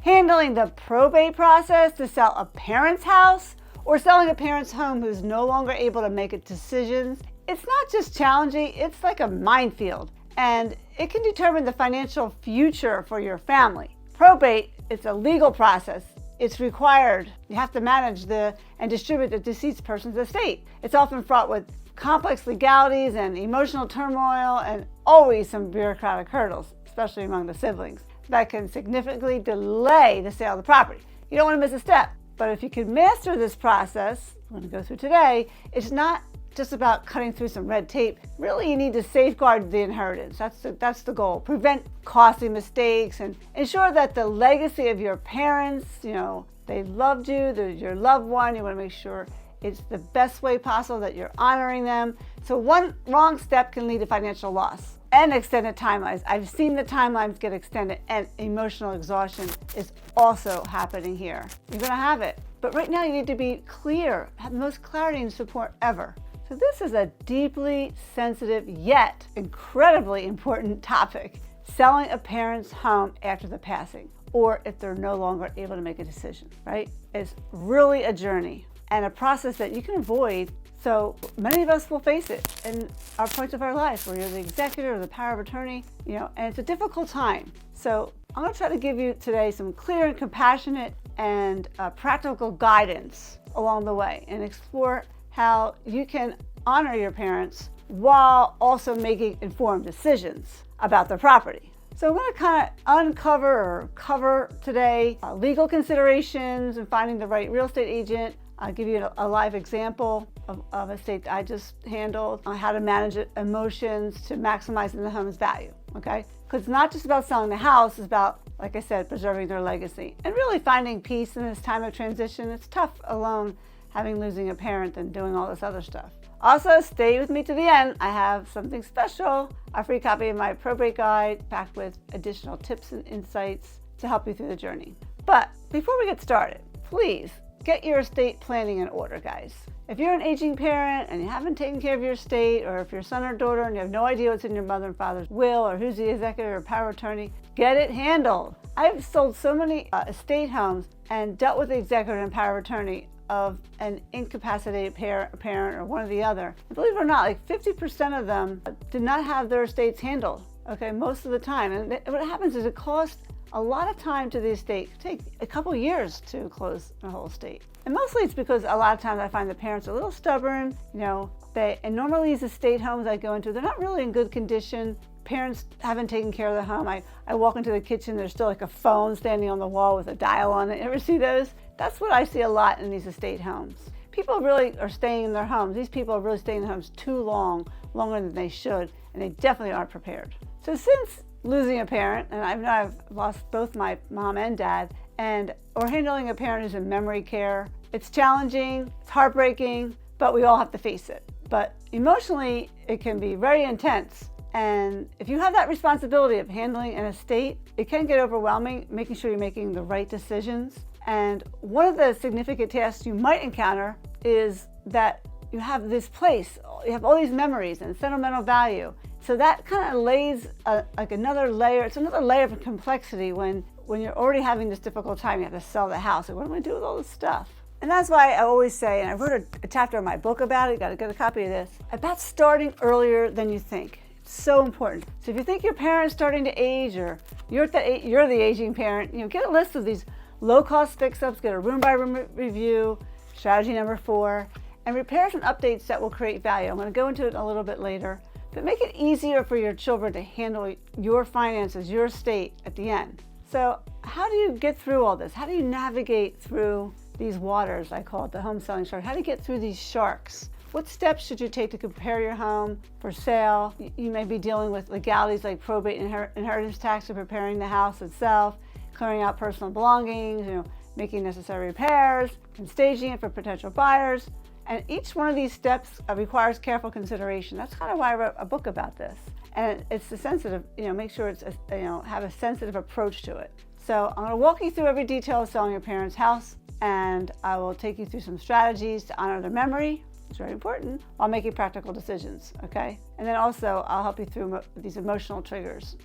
handling the probate process to sell a parent's house, or selling a parent's home who's no longer able to make decisions. It's not just challenging, it's like a minefield, and it can determine the financial future for your family. Probate, it's a legal process. It's required. You have to manage and distribute the deceased person's estate. It's often fraught with complex legalities and emotional turmoil, and always some bureaucratic hurdles, especially among the siblings, that can significantly delay the sale of the property. You don't want to miss a step. But if you can master this process, we're going to go through today, it's not just about cutting through some red tape. Really, you need to safeguard the inheritance. That's the goal. Prevent costly mistakes and ensure that the legacy of your parents, they loved you, they're your loved one. You want to make sure it's the best way possible, that you're honoring them. So one wrong step can lead to financial loss and extended timelines. I've seen the timelines get extended, and emotional exhaustion is also happening here. You're going to have it. But right now you need to be clear, have the most clarity and support ever. So this is a deeply sensitive yet incredibly important topic. Selling a parent's home after the passing, or if they're no longer able to make a decision, right? It's really a journey and a process that you can avoid. So many of us will face it in our points of our life where you're the executor or the power of attorney, and it's a difficult time. So I'm going to try to give you today some clear and compassionate and practical guidance along the way, and explore how you can honor your parents while also making informed decisions about their property. So I'm going to kind of uncover or cover today legal considerations and finding the right real estate agent. I'll give you a live example of a estate that I just handled on how to manage emotions to maximizing the home's value, okay? Because it's not just about selling the house, it's about, like I said, preserving their legacy and really finding peace in this time of transition. It's tough alone losing a parent and doing all this other stuff. Also, stay with me to the end. I have something special, a free copy of my probate guide packed with additional tips and insights to help you through the journey. But before we get started, please get your estate planning in order, guys. If you're an aging parent and you haven't taken care of your estate, or if you're a son or daughter and you have no idea what's in your mother and father's will, or who's the executor or power of attorney, get it handled. I've sold so many estate homes and dealt with the executor and power of attorney of an incapacitated parent or one or the other. And believe it or not, like 50% of them did not have their estates handled, okay, most of the time. And what happens is it costs a lot of time to the estate. It takes a couple years to close a whole estate. And mostly it's because a lot of times I find the parents are a little stubborn, and normally these estate homes I go into, they're not really in good condition. Parents haven't taken care of the home. I walk into the kitchen, there's still like a phone standing on the wall with a dial on it. You ever see those? That's what I see a lot in these estate homes. People really are staying in their homes. These people are really staying in their homes too long, longer than they should, and they definitely aren't prepared. So since losing a parent, and I've lost both my mom and dad, or handling a parent who's in memory care, it's challenging, it's heartbreaking, but we all have to face it. But emotionally, it can be very intense. And if you have that responsibility of handling an estate, it can get overwhelming, making sure you're making the right decisions. And one of the significant tasks you might encounter is that you have this place, you have all these memories and sentimental value. So that kind of lays like another layer, it's another layer of complexity when you're already having this difficult time. You have to sell the house. Like, what am I going to do with all this stuff? And that's why I always say, and I wrote a chapter in my book about it, you got to get a copy of this, about starting earlier than you think. So important. So if you think your parent's starting to age, or you're the aging parent, get a list of these low-cost fix-ups, get a room-by-room review, strategy number 4, and repairs and updates that will create value. I'm going to go into it a little bit later, but make it easier for your children to handle your finances, your estate at the end. So how do you get through all this? How do you navigate through these waters? I call it the home selling shark. How do you get through these sharks? What steps should you take to prepare your home for sale? You may be dealing with legalities like probate and inheritance tax, or preparing the house itself, clearing out personal belongings, making necessary repairs, and staging it for potential buyers. And each one of these steps requires careful consideration. That's kind of why I wrote a book about this. And it's a sensitive, make sure it's, have a sensitive approach to it. So I'm going to walk you through every detail of selling your parents' house, and I will take you through some strategies to honor their memory. It's very important, while making practical decisions, okay? And then also, I'll help you through these emotional triggers,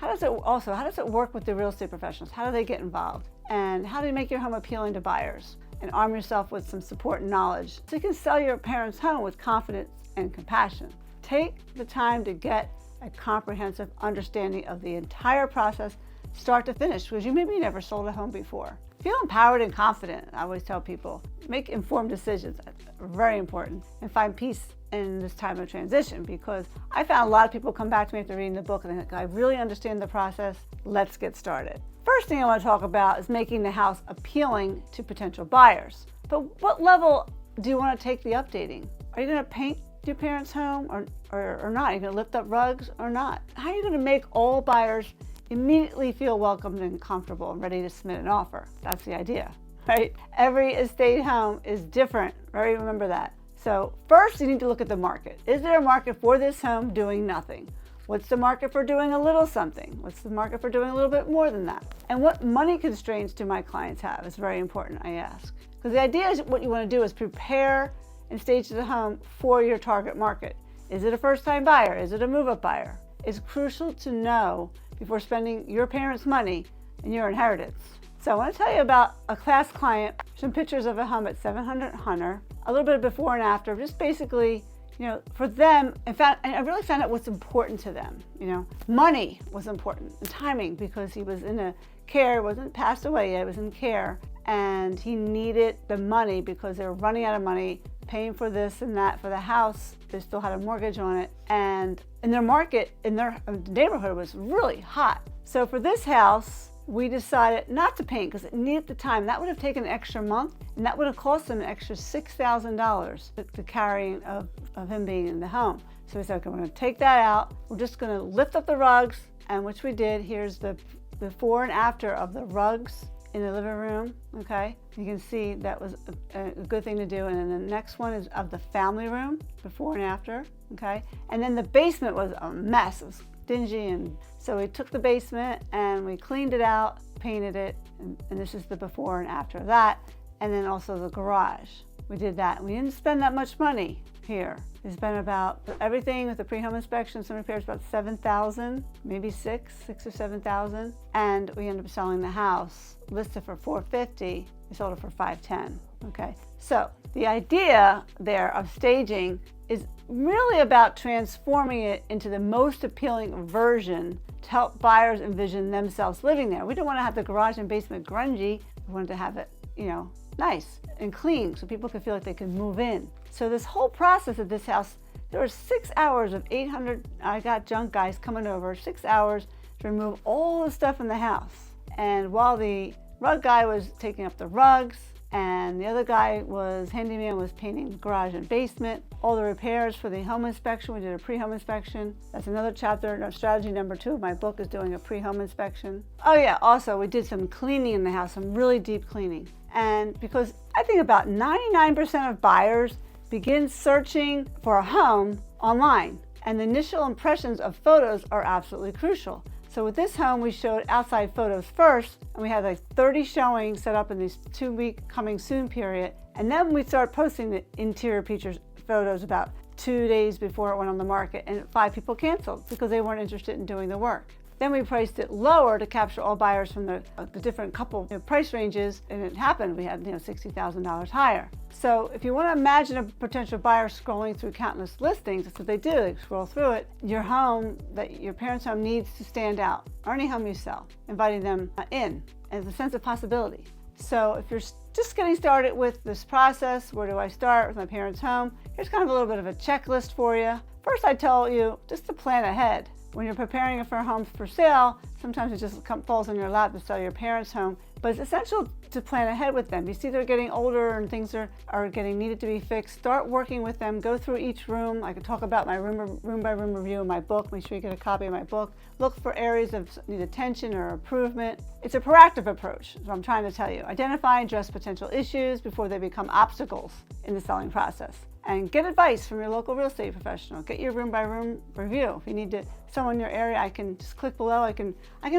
How does it work with the real estate professionals? How do they get involved? And how do you make your home appealing to buyers? And arm yourself with some support and knowledge so you can sell your parents' home with confidence and compassion. Take the time to get a comprehensive understanding of the entire process, start to finish, because you maybe never sold a home before. Feel empowered and confident. I always tell people, make informed decisions. That's very important. And find peace in this time of transition, because I found a lot of people come back to me after reading the book and they're like, I really understand the process. Let's get started. First thing I want to talk about is making the house appealing to potential buyers. But what level do you want to take the updating? Are you going to paint your parents' home or not? Are you going to lift up rugs or not? How are you going to make all buyers immediately feel welcomed and comfortable and ready to submit an offer? That's the idea, right? Every estate home is different, right? Remember that. So first you need to look at the market. Is there a market for this home doing nothing? What's the market for doing a little something? What's the market for doing a little bit more than that? And what money constraints do my clients have? It's very important, I ask. Because the idea is what you want to do is prepare and stage the home for your target market. Is it a first-time buyer? Is it a move-up buyer? It's crucial to know before spending your parents' money and your inheritance. So I want to tell you about a class client, some pictures of a home at 700 Hunter, a little bit of before and after, just basically, for them, in fact, I really found out what's important to them. Money was important, and timing, because he was in a care, wasn't passed away yet, was in care, and he needed the money because they were running out of money, paying for this and that for the house. They still had a mortgage on it, and in their market, in their neighborhood, was really hot. So for this house, we decided not to paint because it needed the time. That would have taken an extra month, and that would have cost them an extra $6,000, the carrying of him being in the home. So we said, okay, we're going to take that out. We're just going to lift up the rugs, and which we did. Here's the before and after of the rugs in the living room, okay? You can see that was a good thing to do. And then the next one is of the family room, before and after, okay? And then the basement was a mess. It was dingy, and so we took the basement and we cleaned it out, painted it, and this is the before and after of that. And then also the garage. We did that. We didn't spend that much money here. We spent about everything with the pre-home inspection, some repairs, about $7,000, maybe six or $7,000. And we ended up selling the house, listed for $450. We sold it for $510. Okay. So the idea there of staging is really about transforming it into the most appealing version to help buyers envision themselves living there. We don't want to have the garage and basement grungy. We wanted to have it, nice and clean so people could feel like they could move in. So this whole process of this house, there were 6 hours of 800, I got junk guys coming over, 6 hours to remove all the stuff in the house. And while the rug guy was taking up the rugs, and the other guy handyman was painting the garage and basement, all the repairs for the home inspection. We did a pre-home inspection. That's another chapter, strategy number 2 of my book is doing a pre-home inspection. Oh yeah, also we did some cleaning in the house, some really deep cleaning. And because I think about 99% of buyers begin searching for a home online, and the initial impressions of photos are absolutely crucial. So with this home, we showed outside photos first, and we had like 30 showings set up in this 2-week coming soon period. And then we started posting the interior photos about 2 days before it went on the market, and 5 people canceled because they weren't interested in doing the work. Then we priced it lower to capture all buyers from the different couple price ranges, and it happened. We had $60,000 higher. So if you want to imagine a potential buyer scrolling through countless listings, that's what they do. They scroll through it. Your home, your parents' home, needs to stand out, or any home you sell, inviting them in, and it's a sense of possibility. So if you're just getting started with this process, where do I start with my parents' home? Here's kind of a little bit of a checklist for you. First, I tell you just to plan ahead. When you're preparing for homes for sale, sometimes it just falls in your lap to sell your parents' home, but it's essential to plan ahead with them. You see they're getting older and things are needed to be fixed. Start working with them, go through each room. I could talk about my room by room review in my book. Make sure you get a copy of my book. Look for areas of need attention or improvement. It's a proactive approach, so I'm trying to tell you. Identify and address potential issues before they become obstacles in the selling process. And get advice from your local real estate professional. Get your room by room review. If you need someone in your area, I can just click below. I can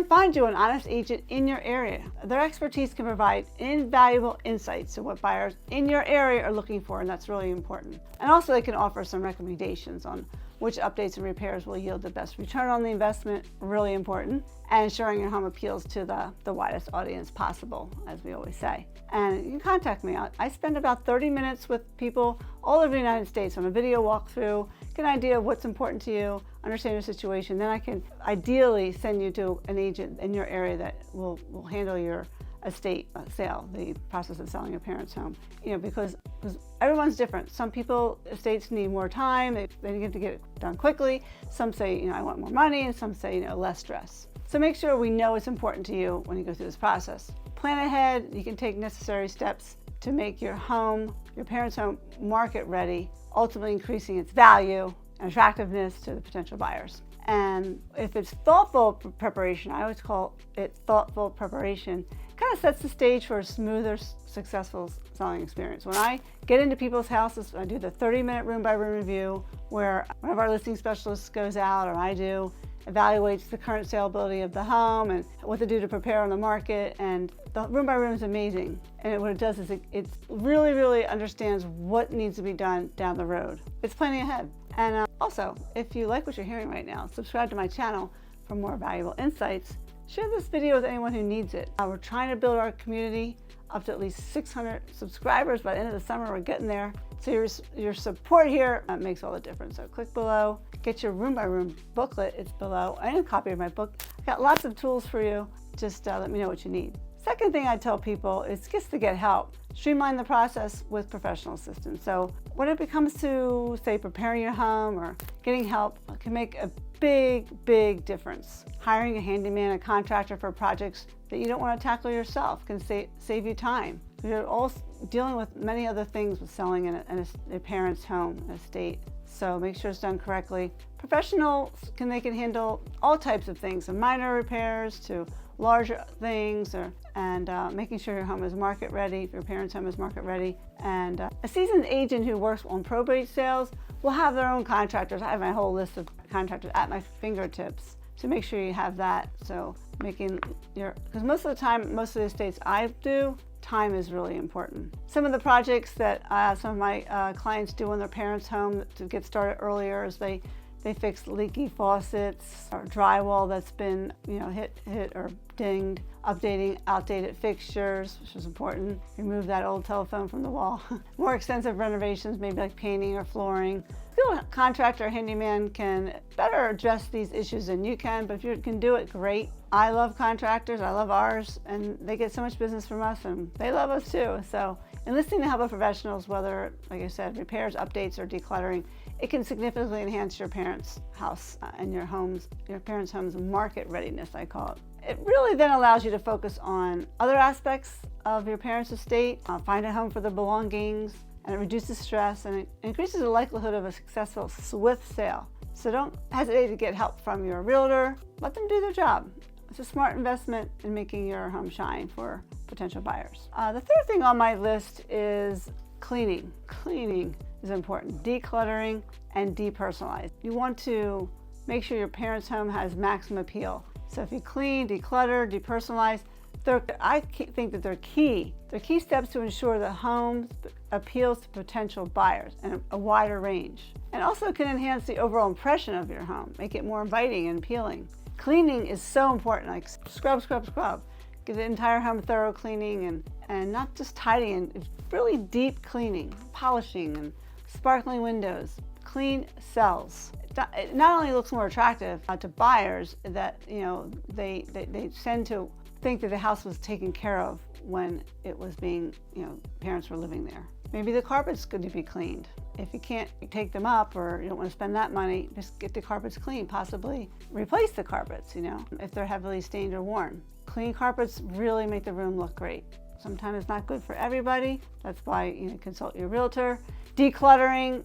find you an honest agent in your area. Their expertise can provide invaluable insights to what buyers in your area are looking for, and that's really important. And also they can offer some recommendations on which updates and repairs will yield the best return on the investment, really important, and ensuring your home appeals to the widest audience possible, as we always say. And you can contact me. I spend about 30 minutes with people all over the United States on a video walkthrough, get an idea of what's important to you, understand your situation. Then I can ideally send you to an agent in your area that will handle your estate sale, the process of selling your parents' home. Because everyone's different. Some people, estates need more time, they need to get it done quickly. Some say, I want more money, and some say, less stress. So make sure we know what's important to you when you go through this process. Plan ahead. You can take necessary steps to make your home, your parents' home, market ready, ultimately increasing its value and attractiveness to the potential buyers. And if it's thoughtful preparation, I always call it thoughtful preparation, kind of sets the stage for a smoother, successful selling experience. When I get into people's houses, I do the 30-minute room-by-room review where one of our listing specialists goes out, or I do, evaluates the current saleability of the home and what to do to prepare on the market. And the room-by-room is amazing. And what it does is it really, really understands what needs to be done down the road. It's planning ahead. And also, if you like what you're hearing right now, subscribe to my channel for more valuable insights. Share this video with anyone who needs it. We're trying to build our community up to at least 600 subscribers by the end of the summer. We're getting there. So your support here makes all the difference. So click below, get your room by room booklet. It's below, and a copy of my book. I've got lots of tools for you. Just let me know what you need. Second thing I tell people is just to get help. Streamline the process with professional assistance. So when it comes to, say, preparing your home or getting help, it can make a big, big difference. Hiring a handyman, a contractor for projects that you don't want to tackle yourself can save you time. You're all dealing with many other things with selling a parent's home, an estate. So make sure it's done correctly. Professionals can handle all types of things, from minor repairs to larger things, and making sure your home is market ready, your parents' home is market ready. And a seasoned agent who works on probate sales will have their own contractors. I have my whole list of contractors at my fingertips. So make sure you have that. So because most of the time, most of the estates I do, time is really important. Some of the projects that some of my clients do on their parents' home to get started earlier is they fix leaky faucets or drywall that's been hit or dinged, updating outdated fixtures, which is important. Remove that old telephone from the wall. More extensive renovations, maybe like painting or flooring. A contractor or handyman can better address these issues than you can, but if you can do it, great. I love contractors, I love ours, and they get so much business from us, and they love us too. So enlisting the help of professionals, whether, like I said, repairs, updates, or decluttering, it can significantly enhance your parents' house and your parents' home's market readiness, I call it. It really then allows you to focus on other aspects of your parents' estate, find a home for the belongings, and it reduces stress and it increases the likelihood of a successful, swift sale. So don't hesitate to get help from your realtor. Let them do their job. It's a smart investment in making your home shine for potential buyers. The third thing on my list is cleaning. Cleaning is important. Decluttering and depersonalize. You want to make sure your parents' home has maximum appeal. So if you clean, declutter, depersonalize, I think that they're key. They're key steps to ensure the home appeals to potential buyers and a wider range. And also can enhance the overall impression of your home, make it more inviting and appealing. Cleaning is so important, like scrub. Get the entire home thorough cleaning and not just tidying, it's really deep cleaning, polishing and sparkling windows. Clean sells. It not only looks more attractive to buyers that they tend to think that the house was taken care of when it was being, parents were living there. Maybe the carpets could be cleaned. If you can't take them up or you don't want to spend that money, just get the carpets clean, possibly replace the carpets, if they're heavily stained or worn. Clean carpets really make the room look great. Sometimes it's not good for everybody. That's why consult your realtor. Decluttering,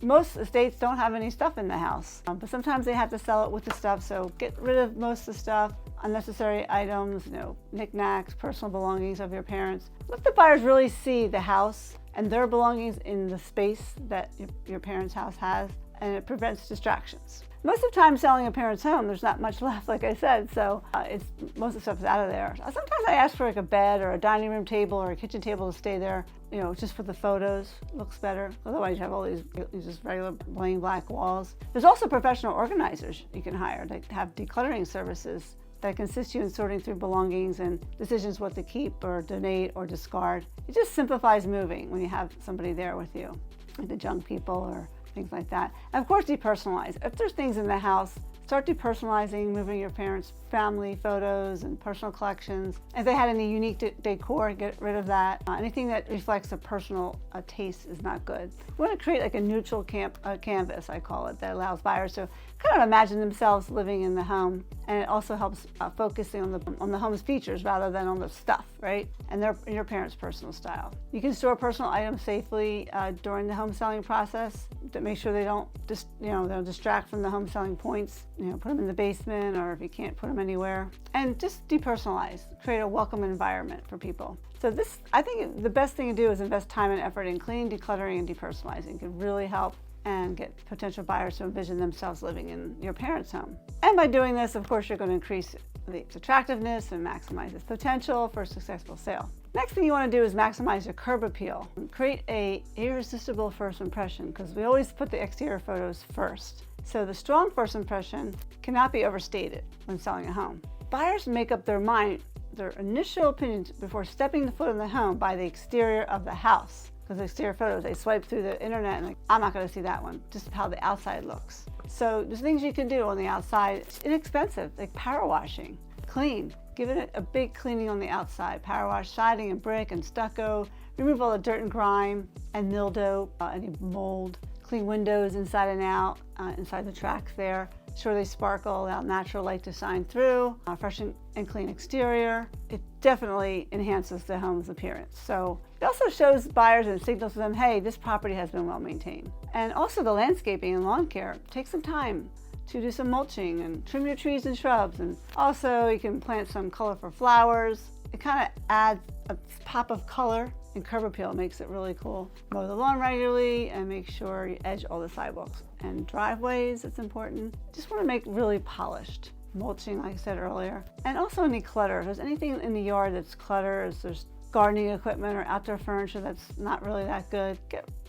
most estates don't have any stuff in the house, but sometimes they have to sell it with the stuff, so get rid of most of the stuff, unnecessary items, knickknacks, personal belongings of your parents. Let the buyers really see the house and their belongings in the space that your parents' house has, and it prevents distractions. Most of the time selling a parent's home, there's not much left, like I said, so most of the stuff is out of there. Sometimes I ask for like a bed or a dining room table or a kitchen table to stay there, just for the photos. Looks better. Otherwise you have all these just regular plain black walls. There's also professional organizers you can hire that have decluttering services that can assist you in sorting through belongings and decisions what to keep or donate or discard. It just simplifies moving when you have somebody there with you, like the junk people or things like that. And of course, depersonalize. If there's things in the house, start depersonalizing, moving your parents' family photos and personal collections. If they had any unique decor, get rid of that. Anything that reflects a personal taste is not good. We want to create like a neutral canvas, I call it, that allows buyers to kind of imagine themselves living in the home. And it also helps focusing on the home's features rather than on the stuff, right? And your parents' personal style. You can store personal items safely during the home selling process to make sure they don't they'll distract from the home selling points. Put them in the basement, or if you can't put them anywhere. And just depersonalize, create a welcome environment for people. So I think the best thing to do is invest time and effort in cleaning, decluttering, and depersonalizing. It can really help and get potential buyers to envision themselves living in your parents' home. And by doing this, of course, you're going to increase its attractiveness and maximize its potential for a successful sale. Next thing you want to do is maximize your curb appeal. Create an irresistible first impression, because we always put the exterior photos first. So the strong first impression cannot be overstated when selling a home. Buyers make up their mind, their initial opinions before stepping the foot in the home by the exterior of the house. Because the exterior photos, they swipe through the internet and I'm not going to see that one, just how the outside looks. So there's things you can do on the outside. It's inexpensive, like power washing, clean. Give it a big cleaning on the outside. Power wash siding and brick and stucco. Remove all the dirt and grime and mildew, any mold. Clean windows inside and out, inside the tracks there. Sure they sparkle, allow natural light to shine through. Fresh and clean exterior. It definitely enhances the home's appearance. So it also shows buyers and signals to them, hey, this property has been well maintained. And also the landscaping and lawn care. Take some time to do some mulching and trim your trees and shrubs. And also you can plant some colorful flowers. It kind of adds a pop of color, and curb appeal makes it really cool. Mow the lawn regularly and make sure you edge all the sidewalks and driveways. It's important. Just want to make really polished. Mulching, like I said earlier. And also any clutter. If there's anything in the yard that's clutter, if there's gardening equipment or outdoor furniture that's not really that good,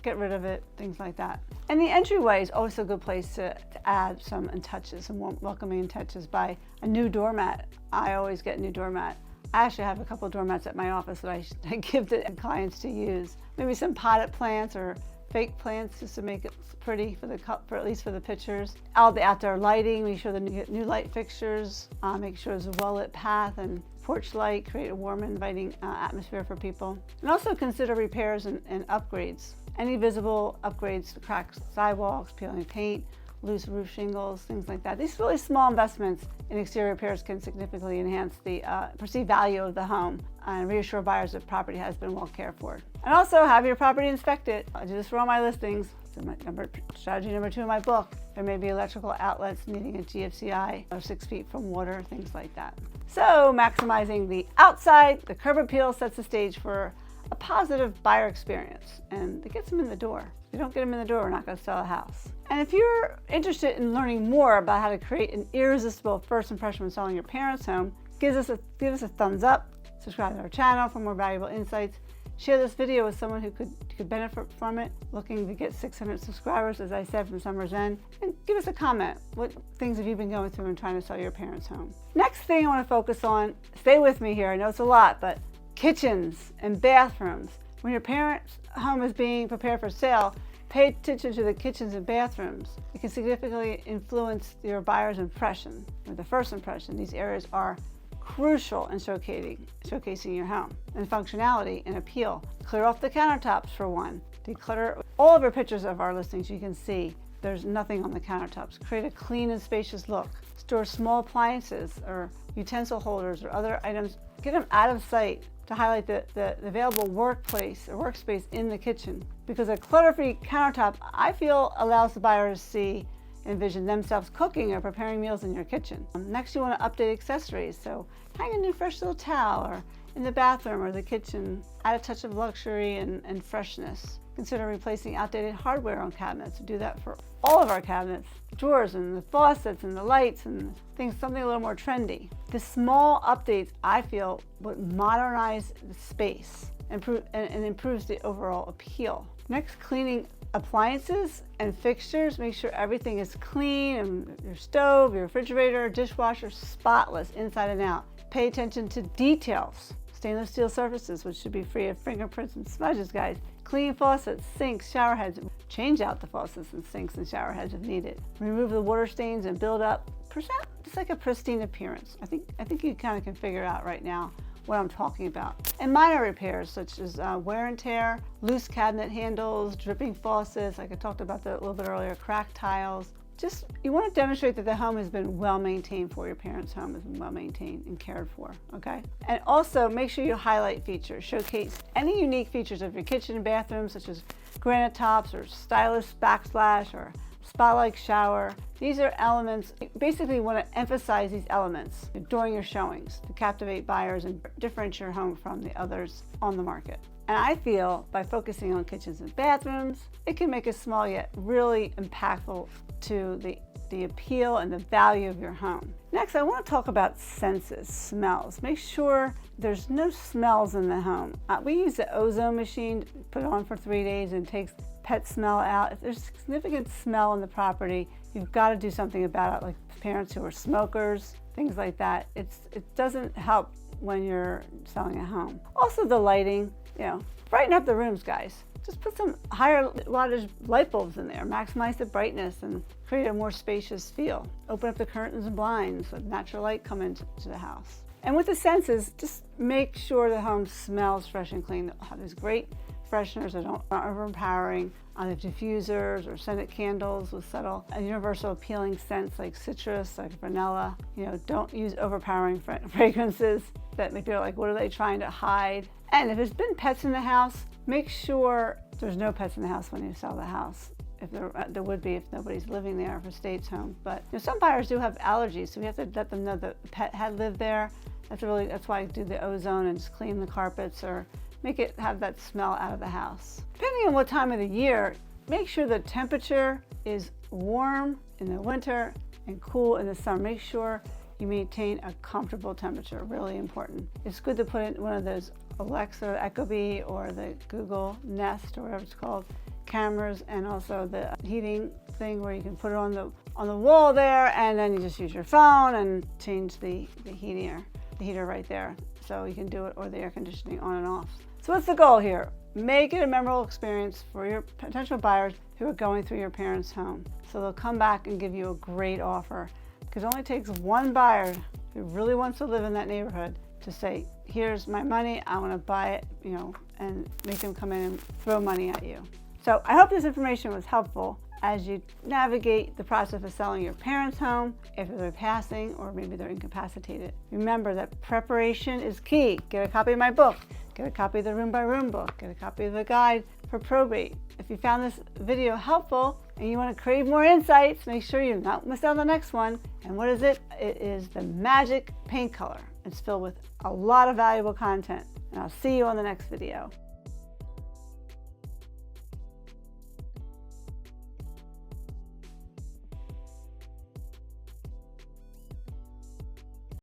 get rid of it, things like that. And the entryway is always a good place to add some touches, some welcoming touches by a new doormat. I always get a new doormat. I actually have a couple of doormats at my office that I give to clients to use. Maybe some potted plants or fake plants just to make it pretty for at least for the pictures. All the outdoor lighting, make sure the new light fixtures, make sure there's a well-lit path and porch light, create a warm, inviting atmosphere for people. And also consider repairs and upgrades. Any visible upgrades to cracked sidewalks, peeling paint, loose roof shingles, things like that. These really small investments in exterior repairs can significantly enhance the perceived value of the home and reassure buyers that property has been well cared for. And also have your property inspected. I do this for all my listings. It's strategy number 2 in my book. There may be electrical outlets needing a GFCI or 6 feet from water, things like that. So maximizing the outside, the curb appeal sets the stage for a positive buyer experience, and it gets them in the door. If you don't get them in the door, we're not going to sell a house. And if you're interested in learning more about how to create an irresistible first impression when selling your parents' home, give us a thumbs up, subscribe to our channel for more valuable insights, share this video with someone who could benefit from it, looking to get 600 subscribers, as I said, from summer's end, and give us a comment. What things have you been going through in trying to sell your parents' home? Next thing I want to focus on, stay with me here, I know it's a lot, but kitchens and bathrooms. When your parents' home is being prepared for sale, pay attention to the kitchens and bathrooms. It can significantly influence your buyer's impression, or the first impression. These areas are crucial in showcasing your home and functionality and appeal. Clear off the countertops for one. Declutter all of our pictures of our listings. You can see there's nothing on the countertops. Create a clean and spacious look. Store small appliances or utensil holders or other items. Get them out of sight to highlight the available workplace or workspace in the kitchen. Because a clutter-free countertop, I feel, allows the buyer to see and envision themselves cooking or preparing meals in your kitchen. Next, you want to update accessories. So hang a new fresh little towel or in the bathroom or the kitchen, add a touch of luxury and freshness. Consider replacing outdated hardware on cabinets. Do that for all of our cabinets, drawers and the faucets and the lights and things, something a little more trendy. The small updates, I feel, would modernize the space and improves the overall appeal. Next, cleaning appliances and fixtures. Make sure everything is clean, and your stove, your refrigerator, dishwasher, spotless inside and out. Pay attention to details. Stainless steel surfaces, which should be free of fingerprints and smudges, guys. Clean faucets, sinks, shower heads. Change out the faucets and sinks and shower heads if needed. Remove the water stains and build up, present just like a pristine appearance. I think you kind of can figure out right now what I'm talking about. And minor repairs such as wear and tear, loose cabinet handles, dripping faucets, like I talked about that a little bit earlier, cracked tiles. Just, you want to demonstrate that the home has been well maintained for your parents' home has been well maintained and cared for, okay? And also make sure you highlight features. Showcase any unique features of your kitchen and bathroom, such as granite tops or stylish backsplash or spa-like shower. These are elements, basically you want to emphasize these elements during your showings to captivate buyers and differentiate your home from the others on the market. And I feel by focusing on kitchens and bathrooms, it can make a small yet really impactful to the appeal and the value of your home. Next, I want to talk about senses, smells. Make sure there's no smells in the home. We use the ozone machine, put it on for 3 days and takes pet smell out. If there's significant smell in the property, you've got to do something about it, like parents who are smokers, things like that. It doesn't help when you're selling a home. Also the lighting, brighten up the rooms, guys. Just put some higher wattage light bulbs in there, maximize the brightness and create a more spacious feel. Open up the curtains and blinds, let natural light come into the house. And with the senses, just make sure the home smells fresh and clean. There's great fresheners that aren't overpowering, the diffusers or scented candles with subtle and universal appealing scents like citrus, like vanilla. Don't use overpowering fragrances that make people like, what are they trying to hide? And if there's been pets in the house, make sure there's no pets in the house when you sell the house. If there would be if nobody's living there, if it stays home. But some buyers do have allergies, so we have to let them know that the pet had lived there. That's why I do the ozone and just clean the carpets or make it have that smell out of the house. Depending on what time of the year, make sure the temperature is warm in the winter and cool in the summer. Make sure you maintain a comfortable temperature, really important. It's good to put in one of those Alexa, Ecobee, or the Google Nest, or whatever it's called, cameras, and also the heating thing where you can put it on the wall there, and then you just use your phone and change the heater right there. So you can do it, or the air conditioning on and off. So what's the goal here? Make it a memorable experience for your potential buyers who are going through your parents' home. So they'll come back and give you a great offer. Because it only takes one buyer who really wants to live in that neighborhood to say, here's my money, I want to buy it, and make them come in and throw money at you. So I hope this information was helpful as you navigate the process of selling your parents' home, if they're passing or maybe they're incapacitated. Remember that preparation is key. Get a copy of my book, get a copy of the Room by Room book, get a copy of the guide for probate. If you found this video helpful and you want to crave more insights, make sure you don't miss out on the next one. And what is it? It is the Magic Paint Color. It's filled with a lot of valuable content. And I'll see you on the next video.